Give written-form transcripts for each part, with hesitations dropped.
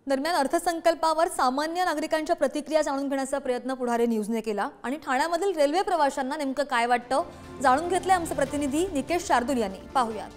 दरम्यान अर्थसंकल्पावर सामान्य नागरिकांच्या प्रतिक्रिया जाणून घेण्याचा प्रयत्न पुढारी न्यूजने केला आणि ठाण्यामधील रेल्वे प्रवाशांना नेमकं काय वाटतं जाणून घेतले आमचे प्रतिनिधी निकेश शार्दूल यांनी। पाहूया।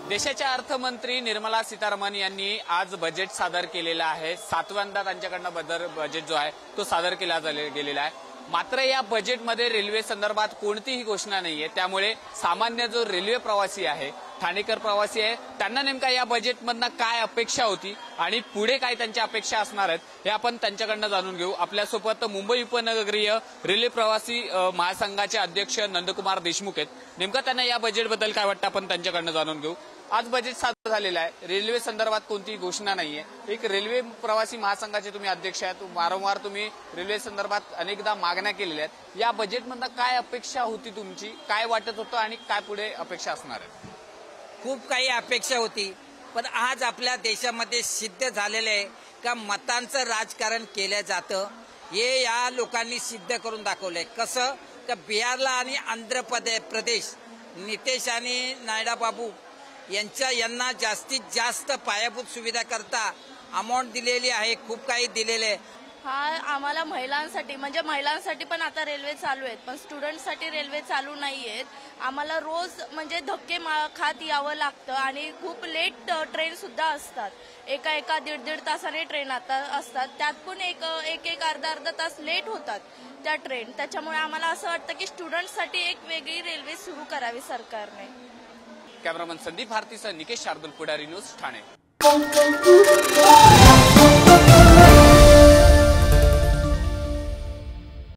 देशाच्या अर्थमंत्री निर्मला सीतारामन यांनी आज बजेट सादर केलेला आहे। 7व्यांदा त्यांच्याकडनं बजेट जो आहे तो सादर केला गेलेला आहे। मात्र या बजेटमध्ये रेल्वे संदर्भात कोणतीही घोषणा नाहीये, त्यामुळे सामान्य जो रेल्वे प्रवासी आहे, ठाणेकर प्रवासी आहे, त्यांना नेमका या बजेटमधनं काय अपेक्षा होती आणि पुढे काय त्यांच्या अपेक्षा असणार आहेत हे आपण त्यांच्याकडनं जाणून घेऊ। आपल्यासोबत मुंबई उपनगरीय रेल्वे प्रवासी महासंघाचे अध्यक्ष नंदकुमार देशमुख आहेत। नेमका त्यांना या बजेटबद्दल काय वाटतं आपण त्यांच्याकडनं जाणून घेऊ। आज बजेट सादर झालेलं आहे, रेल्वे संदर्भात कोणतीही घोषणा नाहीये। एक रेल्वे प्रवासी महासंघाचे तुम्ही अध्यक्ष आहात, वारंवार तुम्ही रेल्वे संदर्भात अनेकदा मागण्या केलेल्या आहेत। या बजेटमधनं काय अपेक्षा होती तुमची, काय वाटत होतं आणि काय पुढे अपेक्षा असणार आहे? खूप काही अपेक्षा होती, पण आज आपल्या देशामध्ये सिद्ध झालेलं आहे का मतांचं राजकारण केलं जातं हे या लोकांनी सिद्ध करून दाखवलंय। कसं का बिहारला आणि आंध्र प्रदेश नितेश आणि नायडा बाबू यांना जास्तीत जास्त पायाभूत सुविधा करता अमाऊंट दिलेली आहे, खूप काही दिलेले आहे। हा आम्हाला महिलांसाठी म्हणजे महिलांसाठी पण आता रेल्वे चालू आहेत, पण स्टुडंटसाठी रेल्वे चालू नाहीयेत। आम्हाला रोज म्हणजे धक्के खात यावं लागतं आणि खूप लेट ट्रेन सुद्धा असतात। एका दीड तासाने ट्रेन आता असतात, त्यात पण एक अर्धा तास लेट होतात त्या ट्रेन। त्याच्यामुळे आम्हाला असं वाटतं की स्टुडंटसाठी एक वेगळी रेल्वे सुरू करावी सरकारने। कॅमेरामन संदीप भारतीसह निकेश शार्दूल, पुढारी न्यूज, ठाणे।